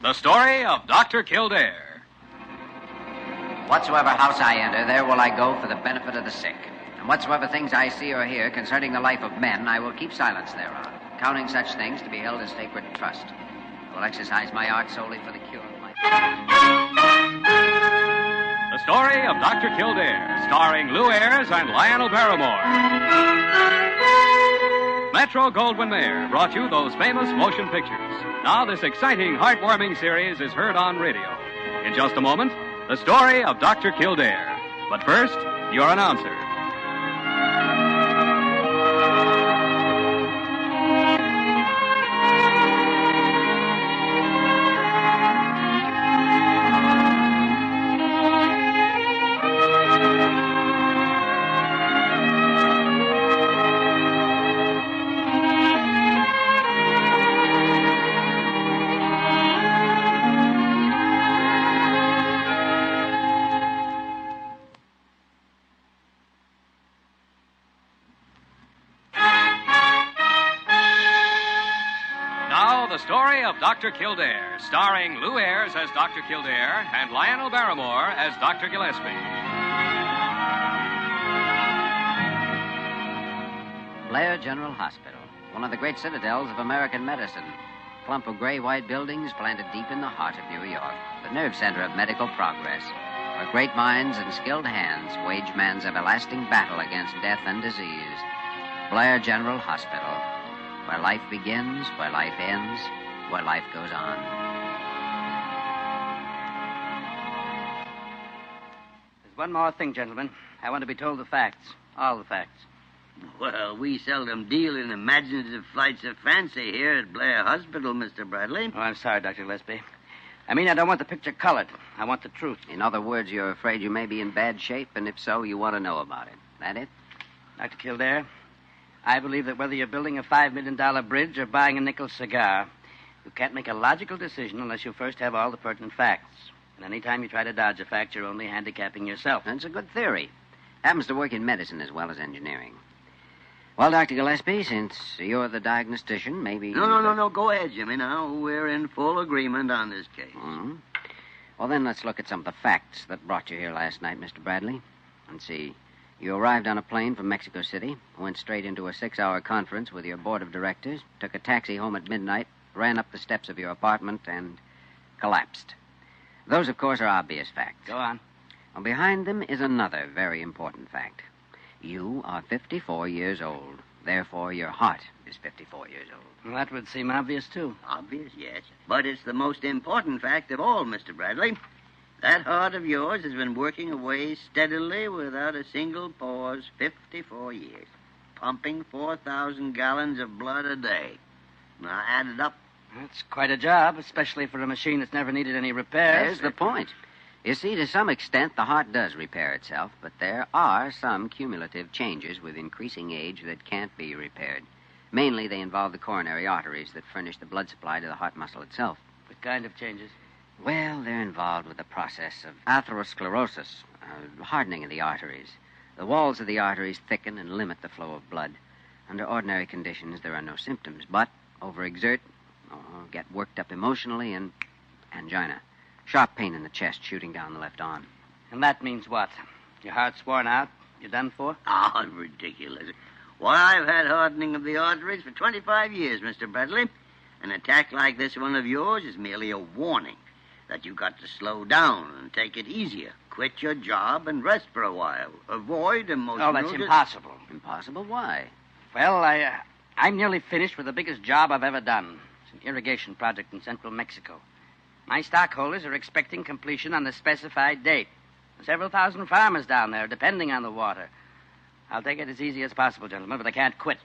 The story of Dr. Kildare. Whatsoever house I enter, there will I go for the benefit of the sick. And whatsoever things I see or hear concerning the life of men, I will keep silence thereon, counting such things to be held as sacred trust. I will exercise my art solely for the cure of my... The story of Dr. Kildare, starring Ayres and Lionel Barrymore. Metro-Goldwyn-Mayer brought you those famous motion pictures. Now this exciting, heartwarming series is heard on radio. In just a moment, the story of Dr. Kildare. But first, your announcer. The story of Dr. Kildare, starring Ayres as Dr. Kildare and Lionel Barrymore as Dr. Gillespie. Blair General Hospital, one of the great citadels of American medicine. A clump of gray-white buildings planted deep in the heart of New York, the nerve center of medical progress, where great minds and skilled hands wage man's everlasting battle against death and disease. Blair General Hospital. Where life begins, where life ends, where life goes on. There's one more thing, gentlemen. I want to be told the facts. All the facts. Well, we seldom deal in imaginative flights of fancy here at Blair Hospital, Mr. Bradley. Oh, I'm sorry, Dr. Gillespie. I mean, I don't want the picture colored. I want the truth. In other words, you're afraid you may be in bad shape, and if so, you want to know about it. That it? Dr. Kildare, I believe that whether you're building a $5 million bridge or buying a nickel cigar, you can't make a logical decision unless you first have all the pertinent facts. And any time you try to dodge a fact, you're only handicapping yourself. That's a good theory. Happens to work in medicine as well as engineering. Well, Dr. Gillespie, since you're the diagnostician, maybe... No. Go ahead, Jimmy, now. We're in full agreement on this case. Mm-hmm. Well, then let's look at some of the facts that brought you here last night, Mr. Bradley. Let's see. You arrived on a plane from Mexico City, went straight into a 6-hour conference with your board of directors, took a taxi home at midnight, ran up the steps of your apartment, and collapsed. Those, of course, are obvious facts. Go on. Well, behind them is another very important fact. You are 54 years old. Therefore, your heart is 54 years old. Well, that would seem obvious, too. Obvious, yes. But it's the most important fact of all, Mr. Bradley. That heart of yours has been working away steadily without a single pause 54 years, pumping 4,000 gallons of blood a day. Now, add it up. That's quite a job, especially for a machine that's never needed any repairs. There's the point. You see, to some extent, the heart does repair itself, but there are some cumulative changes with increasing age that can't be repaired. Mainly, they involve the coronary arteries that furnish the blood supply to the heart muscle itself. What kind of changes? Well, they're involved with the process of atherosclerosis, hardening of the arteries. The walls of the arteries thicken and limit the flow of blood. Under ordinary conditions, there are no symptoms, but overexert, get worked up emotionally, and angina. Sharp pain in the chest shooting down the left arm. And that means what? Your heart's worn out? You're done for? Oh, ridiculous. Why, I've had hardening of the arteries for 25 years, Mr. Bradley. An attack like this one of yours is merely a warning that you've got to slow down and take it easier. Quit your job and rest for a while. Avoid emotional... Oh, that's impossible. Impossible? Why? Well, I'm nearly finished with the biggest job I've ever done. It's an irrigation project in central Mexico. My stockholders are expecting completion on the specified date. Several thousand farmers down there depending on the water. I'll take it as easy as possible, gentlemen, but I can't quit.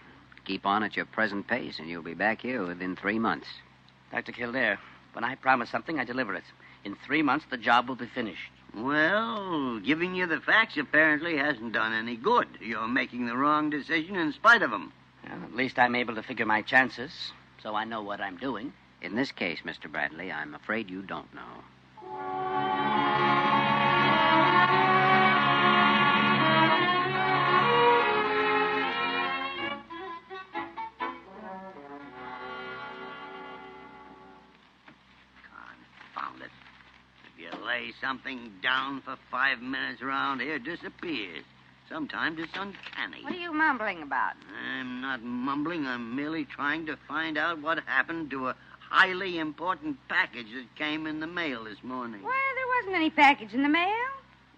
Keep on at your present pace, and you'll be back here within 3 months. Dr. Kildare, when I promise something, I deliver it. In 3 months, the job will be finished. Well, giving you the facts apparently hasn't done any good. You're making the wrong decision in spite of them. Well, at least I'm able to figure my chances, so I know what I'm doing. In this case, Mr. Bradley, I'm afraid you don't know. Lay something down for 5 minutes around here, disappears. Sometimes it's uncanny. What are you mumbling about? I'm not mumbling. I'm merely trying to find out what happened to a highly important package that came in the mail this morning. Why, there wasn't any package in the mail.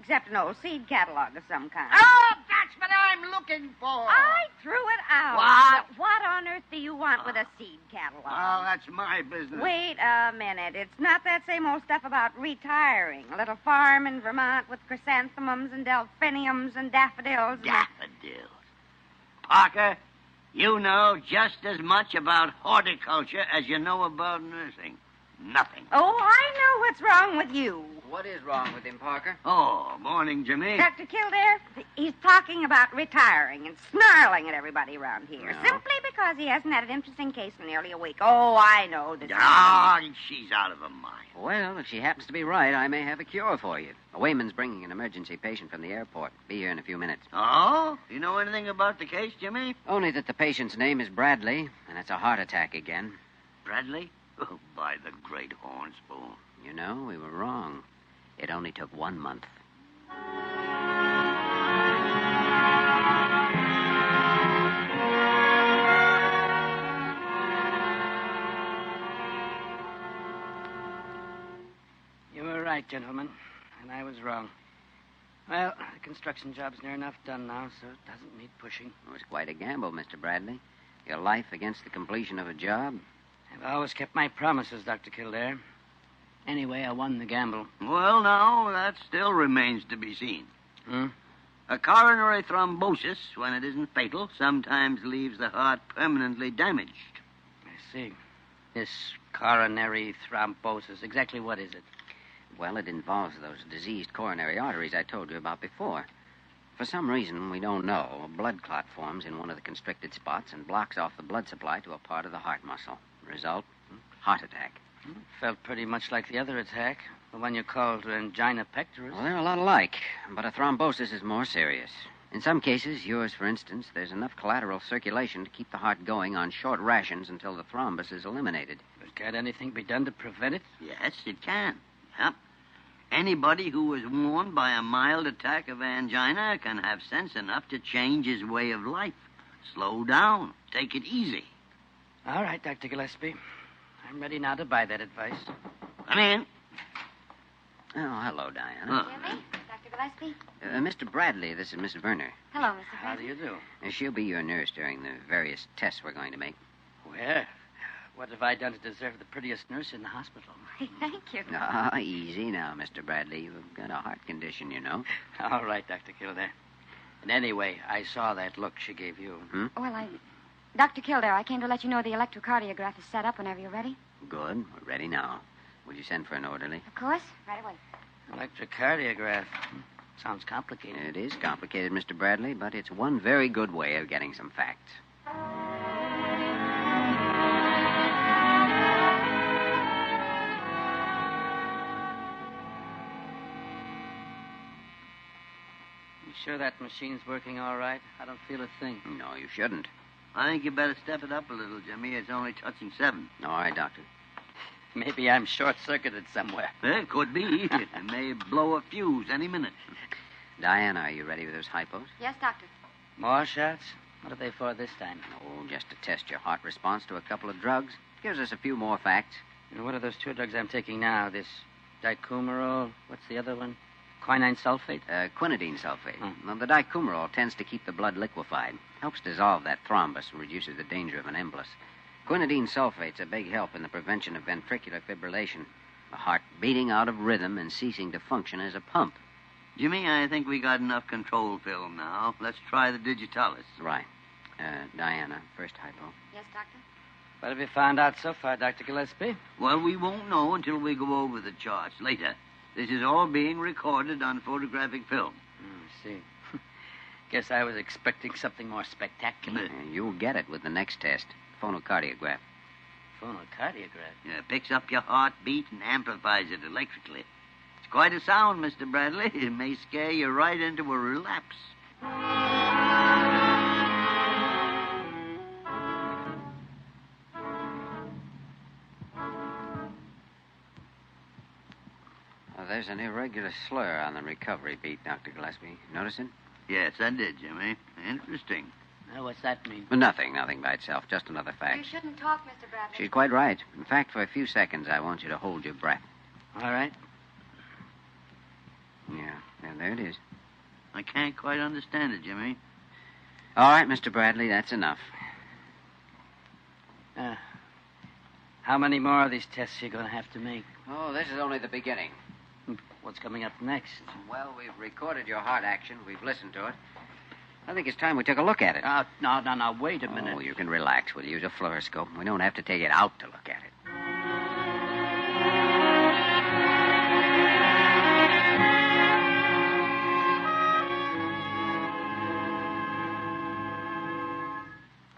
Except an old seed catalog of some kind. Oh, that's what I'm looking for. I threw it out. What? What on earth do you want with a seed catalog? Well, that's my business. Wait a minute. It's not that same old stuff about retiring. A little farm in Vermont with chrysanthemums and delphiniums and daffodils. Daffodils. Parker, you know just as much about horticulture as you know about nursing. Nothing. Oh, I know what's wrong with you. What is wrong with him, Parker? Oh, morning, Jimmy. Dr. Kildare, he's talking about retiring and snarling at everybody around here. No. Simply because he hasn't had an interesting case in nearly a week. Oh, I know this. Ah, she's out of her mind. Well, if she happens to be right, I may have a cure for you. A wayman's bringing an emergency patient from the airport. Be here in a few minutes. Oh? You know anything about the case, Jimmy? Only that the patient's name is Bradley, and it's a heart attack again. Bradley? Oh, by the great horn spoon. You know, we were wrong. It only took 1 month. You were right, gentlemen, and I was wrong. Well, the construction job's near enough done now, so it doesn't need pushing. It was quite a gamble, Mr. Bradley. Your life against the completion of a job. I've always kept my promises, Dr. Kildare. Anyway, I won the gamble. Well, now, that still remains to be seen. A coronary thrombosis, when it isn't fatal, sometimes leaves the heart permanently damaged. I see. This coronary thrombosis, exactly what is it? Well, it involves those diseased coronary arteries I told you about before. For some reason we don't know, a blood clot forms in one of the constricted spots and blocks off the blood supply to a part of the heart muscle. Result, heart attack. Felt pretty much like the other attack, the one you called angina pectoris. Well, they're a lot alike, but a thrombosis is more serious. In some cases, yours, for instance, there's enough collateral circulation to keep the heart going on short rations until the thrombus is eliminated. But can't anything be done to prevent it? Yes, it can. Yep. Anybody who was warned by a mild attack of angina can have sense enough to change his way of life. Slow down. Take it easy. All right, Dr. Gillespie. I'm ready now to buy that advice. Come in. Oh, hello, Diana. Jimmy? Dr. Gillespie? Mr. Bradley, this is Miss Werner. Hello, Mr. How do you do? She'll be your nurse during the various tests we're going to make. Well, what have I done to deserve the prettiest nurse in the hospital? Thank you. Ah, easy now, Mr. Bradley. You've got a heart condition, you know. All right, Dr. Kildare. And anyway, I saw that look she gave you. Well, Dr. Kildare, I came to let you know the electrocardiograph is set up whenever you're ready. Good. We're ready now. Would you send for an orderly? Of course. Right away. Electrocardiograph. Sounds complicated. It is complicated, Mr. Bradley, but it's one very good way of getting some facts. You sure that machine's working all right? I don't feel a thing. No, you shouldn't. I think you better step it up a little, Jimmy. It's only touching 7. All right, Doctor. Maybe I'm short-circuited somewhere. It could be. It may blow a fuse any minute. Diana, are you ready with those hypos? Yes, Doctor. More shots? What are they for this time? Oh, just to test your heart response to a couple of drugs. Gives us a few more facts. And what are those 2 drugs I'm taking now? This dicumarol, what's the other one? Quinine sulfate? Quinidine sulfate. Well, the dicumarol tends to keep the blood liquefied. Helps dissolve that thrombus and reduces the danger of an embolus. Quinidine sulfate's a big help in the prevention of ventricular fibrillation. The heart beating out of rhythm and ceasing to function as a pump. Jimmy, I think we got enough control film now. Let's try the digitalis. Right. Diana, first hypo. Yes, Doctor. What have you found out so far, Dr. Gillespie? Well, we won't know until we go over the charts later. This is all being recorded on photographic film. I see. Guess I was expecting something more spectacular. You'll get it with the next test. Phonocardiograph. Phonocardiograph? Yeah, picks up your heartbeat and amplifies it electrically. It's quite a sound, Mr. Bradley. It may scare you right into a relapse. there's an irregular slur on the recovery beat, Dr. Gillespie. Notice it? Yes, I did, Jimmy. Interesting. What's that mean? Nothing by itself. Just another fact. You shouldn't talk, Mr. Bradley. She's quite right. In fact, for a few seconds, I want you to hold your breath. All right. Yeah, there it is. I can't quite understand it, Jimmy. All right, Mr. Bradley, that's enough. How many more of these tests are you going to have to make? Oh, this is only the beginning. What's coming up next? Well, we've recorded your heart action. We've listened to it. I think it's time we took a look at it. No, wait a minute. Oh, you can relax. We'll use a fluoroscope. We don't have to take it out to look at it.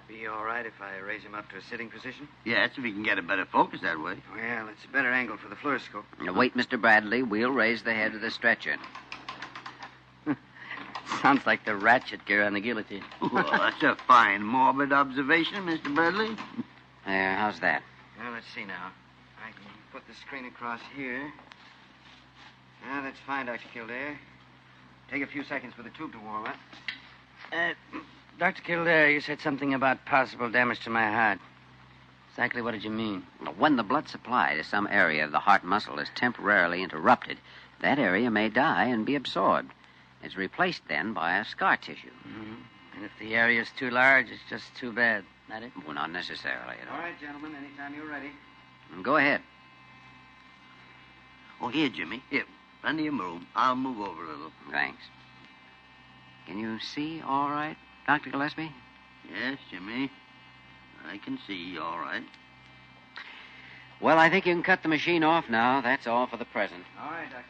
Be all right if I raise him up to a sitting position? Yes, if you can get a better focus that way. Well, it's a better angle for the fluoroscope. Now, wait, Mr. Bradley. We'll raise the head of the stretcher. Sounds like the ratchet gear on the guillotine. Well, that's a fine, morbid observation, Mr. Bradley. There, how's that? Well, let's see now. I can put the screen across here. Now, that's fine, Dr. Kildare. Take a few seconds for the tube to warm up. Dr. Kildare, you said something about possible damage to my heart. Exactly what did you mean? When the blood supply to some area of the heart muscle is temporarily interrupted, that area may die and be absorbed. It's replaced then by a scar tissue. Mm-hmm. And if the area's too large, it's just too bad. That it? Well, not necessarily at all. All right, gentlemen, anytime you're ready. Go ahead. Oh, here, Jimmy. Here, plenty of room. I'll move over a little. Thanks. Can you see all right, Dr. Gillespie? Yes, Jimmy. I can see all right. Well, I think you can cut the machine off now. That's all for the present. All right, Doctor.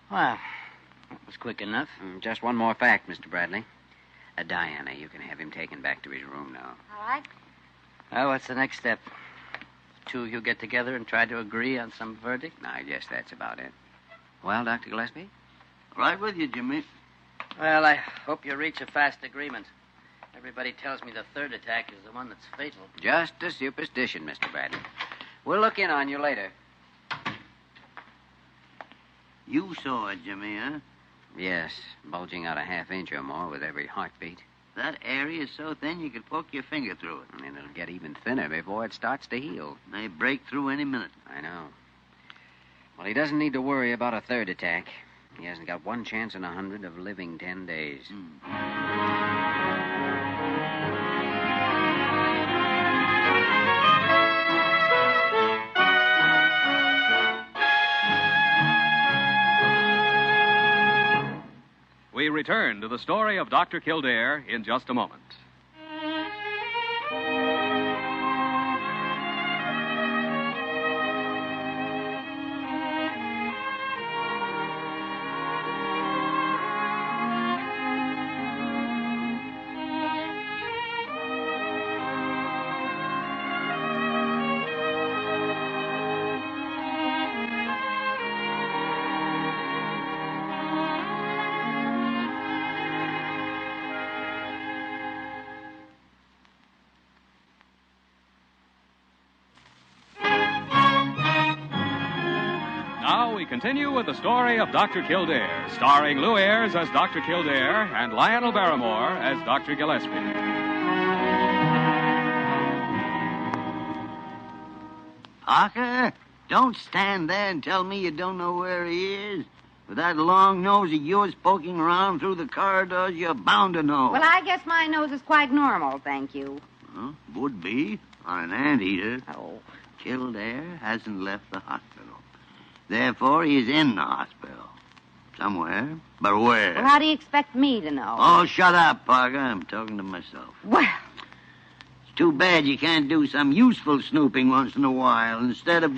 Well, that was quick enough. Just one more fact, Mr. Bradley. Diana, you can have him taken back to his room now. All right. Well, what's the next step? The two of you get together and try to agree on some verdict? I guess that's about it. Well, Dr. Gillespie? Right with you, Jimmy. Well, I hope you reach a fast agreement. Everybody tells me the third attack is the one that's fatal. Just a superstition, Mr. Bradley. We'll look in on you later. You saw it, Jimmy, huh? Yes, bulging out a half-inch or more with every heartbeat. That area is so thin you could poke your finger through it. And it'll get even thinner before it starts to heal. May break through any minute. I know. Well, he doesn't need to worry about a third attack. He hasn't got one chance in 100 of living 10 days. We return to the story of Dr. Kildare in just a moment. Now we continue with the story of Dr. Kildare, starring Lou Ayres as Dr. Kildare and Lionel Barrymore as Dr. Gillespie. Parker, don't stand there and tell me you don't know where he is. With that long nose of yours poking around through the corridors, you're bound to know. Well, I guess my nose is quite normal, thank you. Huh? Would be on an anteater. Oh. Kildare hasn't left the hospital. Therefore, he's in the hospital. Somewhere. But where? Well, how do you expect me to know? Oh, shut up, Parker. I'm talking to myself. Well, It's too bad you can't do some useful snooping once in a while instead of...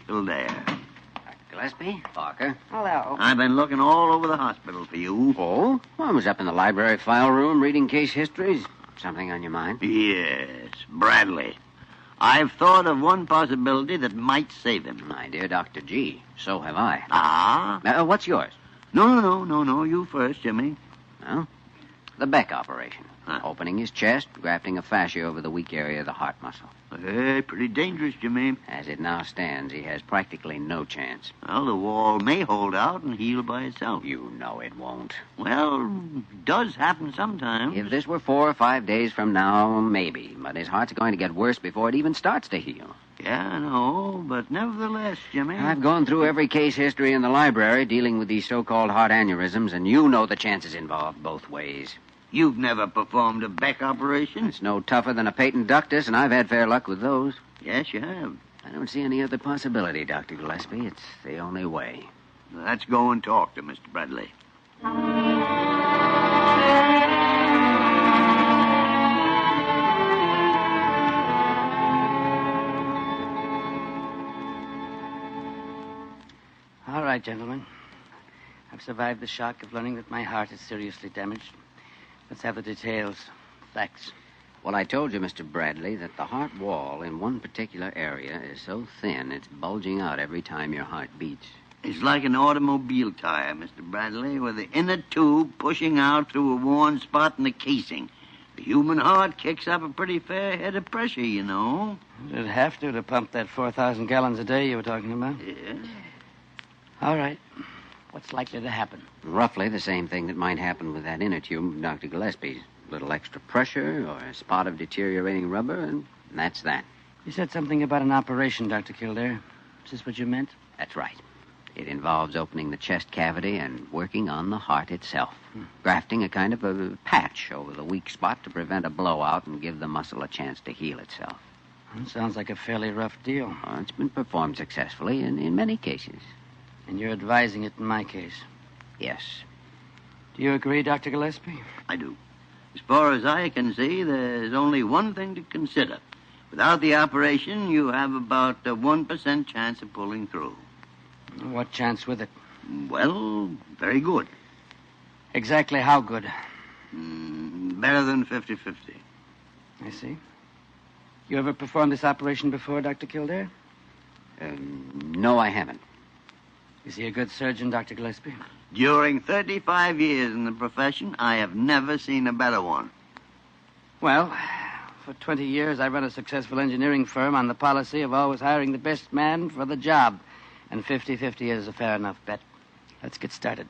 Kildare. Dr. Gillespie? Parker? hello. I've been looking all over the hospital for you. Oh? Well, I was up in the library file room reading case histories. Something on your mind? Yes, Bradley. I've thought of one possibility that might save him. My dear Dr. G, so have I. Ah? What's yours? No. You first, Jimmy. Well, the Beck operation. Huh? Opening his chest, grafting a fascia over the weak area of the heart muscle. Hey, pretty dangerous, Jimmy. As it now stands, he has practically no chance. Well, the wall may hold out and heal by itself. You know it won't. Well, it does happen sometimes. If this were 4 or 5 days from now, maybe. But his heart's going to get worse before it even starts to heal. Yeah, I know, but nevertheless, Jimmy... I've gone through every case history in the library dealing with these so-called heart aneurysms, and you know the chances involved both ways. You've never performed a Beck operation? It's no tougher than a patent ductus, and I've had fair luck with those. Yes, you have. I don't see any other possibility, Dr. Gillespie. It's the only way. Let's go and talk to Mr. Bradley. All right, gentlemen. I've survived the shock of learning that my heart is seriously damaged. Let's have the details. Facts. Well, I told you, Mr. Bradley, that the heart wall in one particular area is so thin it's bulging out every time your heart beats. It's like an automobile tire, Mr. Bradley, with the inner tube pushing out through a worn spot in the casing. The human heart kicks up a pretty fair head of pressure, you know. It'd have to pump that 4,000 gallons a day you were talking about. Yeah. All right. What's likely to happen? Roughly the same thing that might happen with that inner tube of Dr. Gillespie's. A little extra pressure or a spot of deteriorating rubber, and that's that. You said something about an operation, Dr. Kildare. Is this what you meant? That's right. It involves opening the chest cavity and working on the heart itself. Grafting a kind of a patch over the weak spot to prevent a blowout and give the muscle a chance to heal itself. Sounds like a fairly rough deal. Well, it's been performed successfully in many cases. And you're advising it in my case. Yes. Do you agree, Dr. Gillespie? I do. As far as I can see, there's only one thing to consider. Without the operation, you have about a 1% chance of pulling through. What chance with it? Well, very good. Exactly how good? Better than 50-50. I see. You ever performed this operation before, Dr. Kildare? No, I haven't. Is he a good surgeon, Dr. Gillespie? During 35 years in the profession, I have never seen a better one. Well, for 20 years, I run a successful engineering firm on the policy of always hiring the best man for the job. And 50-50 is a fair enough bet. Let's get started.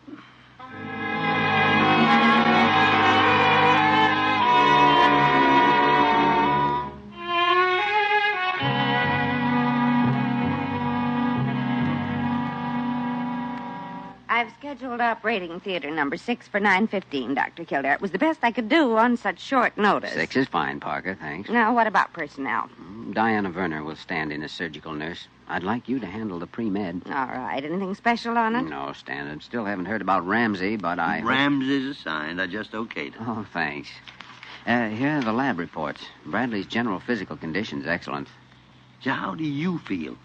I've scheduled operating theater number 6 for 9:15, Dr. Kildare. It was the best I could do on such short notice. 6 is fine, Parker, thanks. Now, what about personnel? Diana Werner will stand in as surgical nurse. I'd like you to handle the pre-med. All right. Anything special on it? No, standard. Still haven't heard about Ramsey, but I... Ramsey's assigned. I just okayed it. Oh, thanks. Here are the lab reports. Bradley's general physical condition's excellent. So how do you feel?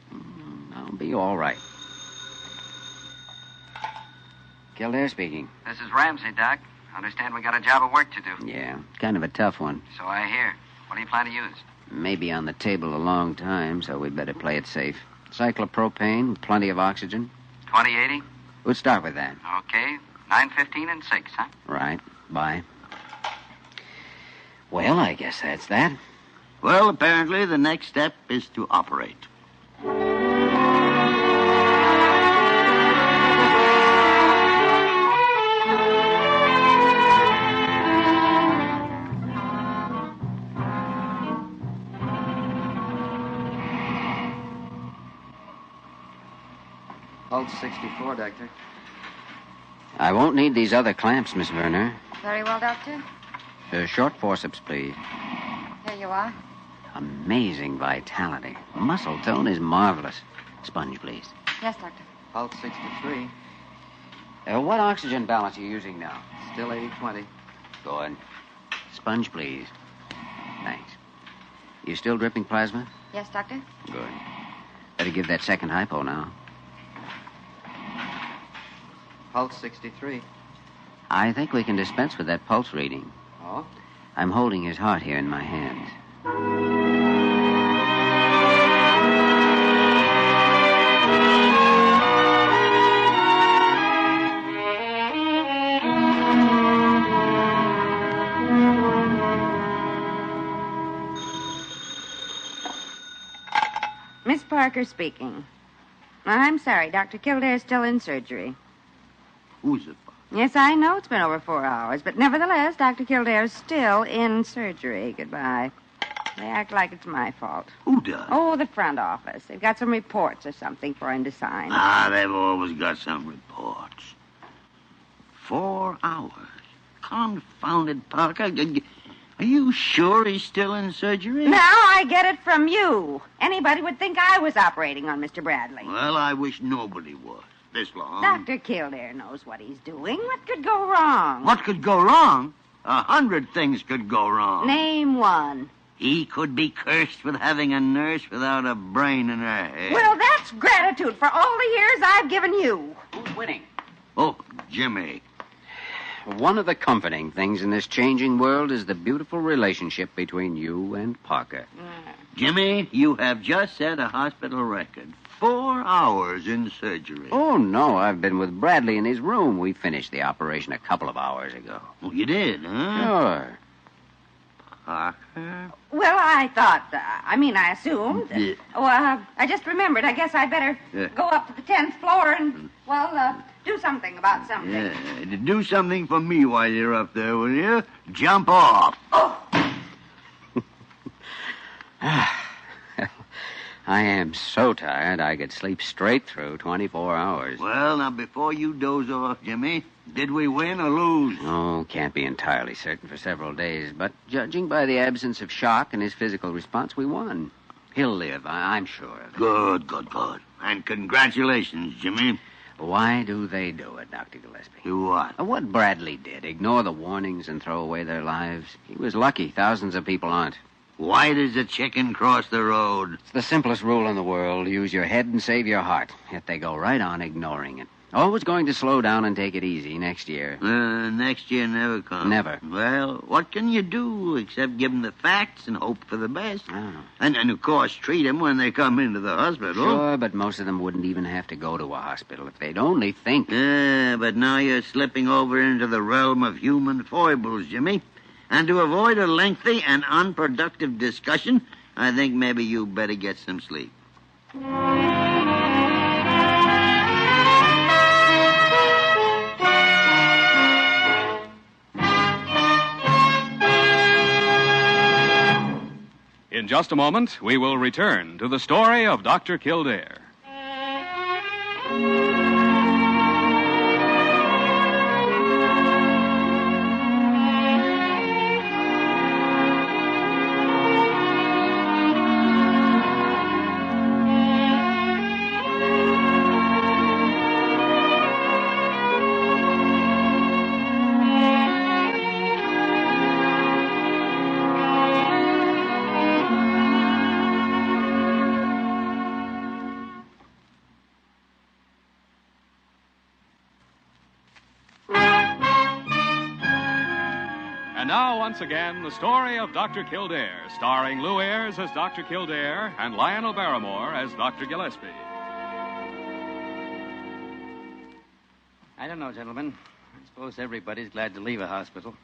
I'll be all right. Kildare speaking. This is Ramsey, Doc. Understand we got a job of work to do. Yeah, kind of a tough one. So I hear. What do you plan to use? Maybe on the table a long time, so we'd better play it safe. Cyclopropane, plenty of oxygen. 2080? We'll start with that. Okay. 9:15 and 6, huh? Right. Bye. Well, I guess that's that. Well, apparently the next step is to operate. Pulse 64, Doctor. I won't need these other clamps, Miss Werner. Very well, Doctor. Short forceps, please. Here you are. Amazing vitality. Muscle tone is marvelous. Sponge, please. Yes, Doctor. Pulse 63. What oxygen balance are you using now? Still 80-20. Good. Sponge, please. Thanks. You still dripping plasma? Yes, Doctor. Good. Better give that second hypo now. Pulse 63. I think we can dispense with that pulse reading. Oh? I'm holding his heart here in my hands. Miss Parker speaking. I'm sorry, Dr. Kildare's still in surgery. Who's it? Yes, I know it's been over 4 hours, but nevertheless, Dr. Kildare's still in surgery. Goodbye. They act like it's my fault. Who does? Oh, the front office. They've got some reports or something for him to sign. They've always got some reports. 4 hours. Confounded Parker. Are you sure he's still in surgery? Now I get it from you. Anybody would think I was operating on Mr. Bradley. Well, I wish nobody was. This long. Dr. Kildare knows what he's doing. What could go wrong? What could go wrong? 100 things could go wrong. Name one. He could be cursed with having a nurse without a brain in her head. Well, that's gratitude for all the years I've given you. Who's winning? Oh, Jimmy. One of the comforting things in this changing world is the beautiful relationship between you and Parker. Jimmy, you have just set a hospital record. 4 hours in surgery. Oh, no, I've been with Bradley in his room. We finished the operation a couple of hours ago. Oh, you did, huh? Sure. Parker? Well, I thought, I assumed. Yeah. I just remembered. I guess I'd better go up to the 10th floor and, do something about something. Yeah, do something for me while you're up there, will you? Jump off. Oh! I am so tired I could sleep straight through 24 hours. Well, now, before you doze off, Jimmy, did we win or lose? Oh, can't be entirely certain for several days, but judging by the absence of shock and his physical response, we won. He'll live, I'm sure of it. Good. And congratulations, Jimmy. Why do they do it, Dr. Gillespie? Do what? What Bradley did, ignore the warnings and throw away their lives. He was lucky. Thousands of people aren't. Why does a chicken cross the road? It's the simplest rule in the world. Use your head and save your heart. Yet they go right on ignoring it. Always going to slow down and take it easy next year. Next year never comes. Never. Well, what can you do except give them the facts and hope for the best? Oh. And of course, treat them when they come into the hospital. Sure, but most of them wouldn't even have to go to a hospital if they'd only think. Yeah, but now you're slipping over into the realm of human foibles, Jimmy. And to avoid a lengthy and unproductive discussion, I think maybe you better get some sleep. In just a moment, we will return to the story of Dr. Kildare. And now, once again, the story of Dr. Kildare, starring Lou Ayres as Dr. Kildare and Lionel Barrymore as Dr. Gillespie. I don't know, gentlemen. I suppose everybody's glad to leave a hospital.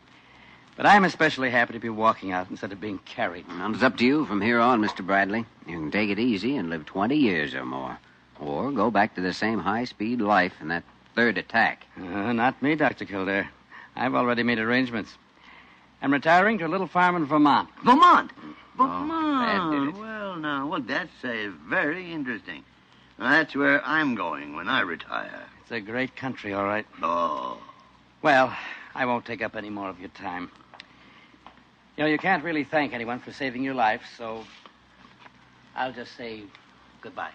But I'm especially happy to be walking out instead of being carried. Well, it's up to you from here on, Mr. Bradley. You can take it easy and live 20 years or more. Or go back to the same high-speed life in that third attack. Not me, Dr. Kildare. I've already made arrangements. I'm retiring to a little farm in Vermont. Vermont? that did it. Well, that's very interesting. That's where I'm going when I retire. It's a great country, all right. Oh. Well, I won't take up any more of your time. You know, you can't really thank anyone for saving your life, so I'll just say goodbye.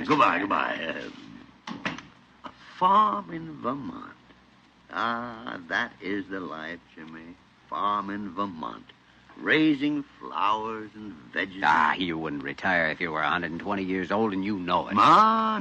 Goodbye. A farm in Vermont. That is the life, Jimmy. Farm in Vermont. Raising flowers and vegetables. You wouldn't retire if you were 120 years old, and you know it.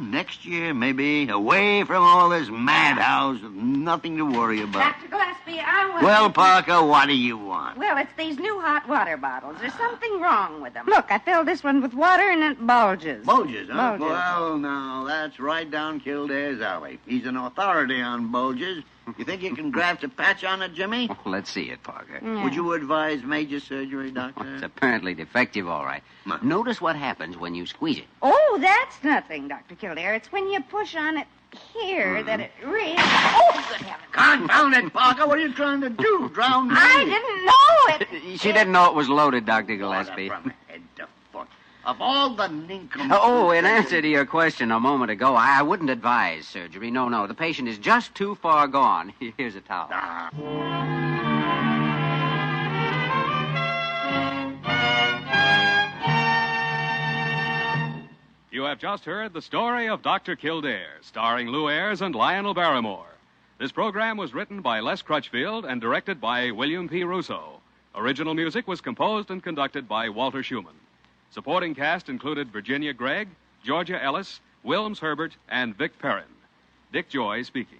Next year, maybe. Away from all this madhouse with nothing to worry about. Dr. Gillespie, I want... Well, Parker, what do you want? Well, it's these new hot water bottles. There's something wrong with them. Look, I filled this one with water and it bulges. Bulges, huh? Bulges. Well, now, that's right down Kildare's alley. He's an authority on bulges. You think you can graft a patch on it, Jimmy? Oh, let's see it, Parker. Yeah. Would you advise major surgery, Doctor? It's apparently defective, all right. Huh. Notice what happens when you squeeze it. Oh, that's nothing, Dr. Kildare. It's when you push on it here that it really... Oh, good heavens. Confound it, Parker. What are you trying to do? Drown me? I didn't know it. She didn't know it was loaded, Dr. Gillespie. From head to foot. Of all the nincompoop... Oh, in answer to your question a moment ago, I wouldn't advise surgery. No. The patient is just too far gone. Here's a towel. You have just heard the story of Dr. Kildare, starring Lou Ayres and Lionel Barrymore. This program was written by Les Crutchfield and directed by William P. Russo. Original music was composed and conducted by Walter Schumann. Supporting cast included Virginia Gregg, Georgia Ellis, Wilms Herbert, and Vic Perrin. Dick Joy speaking.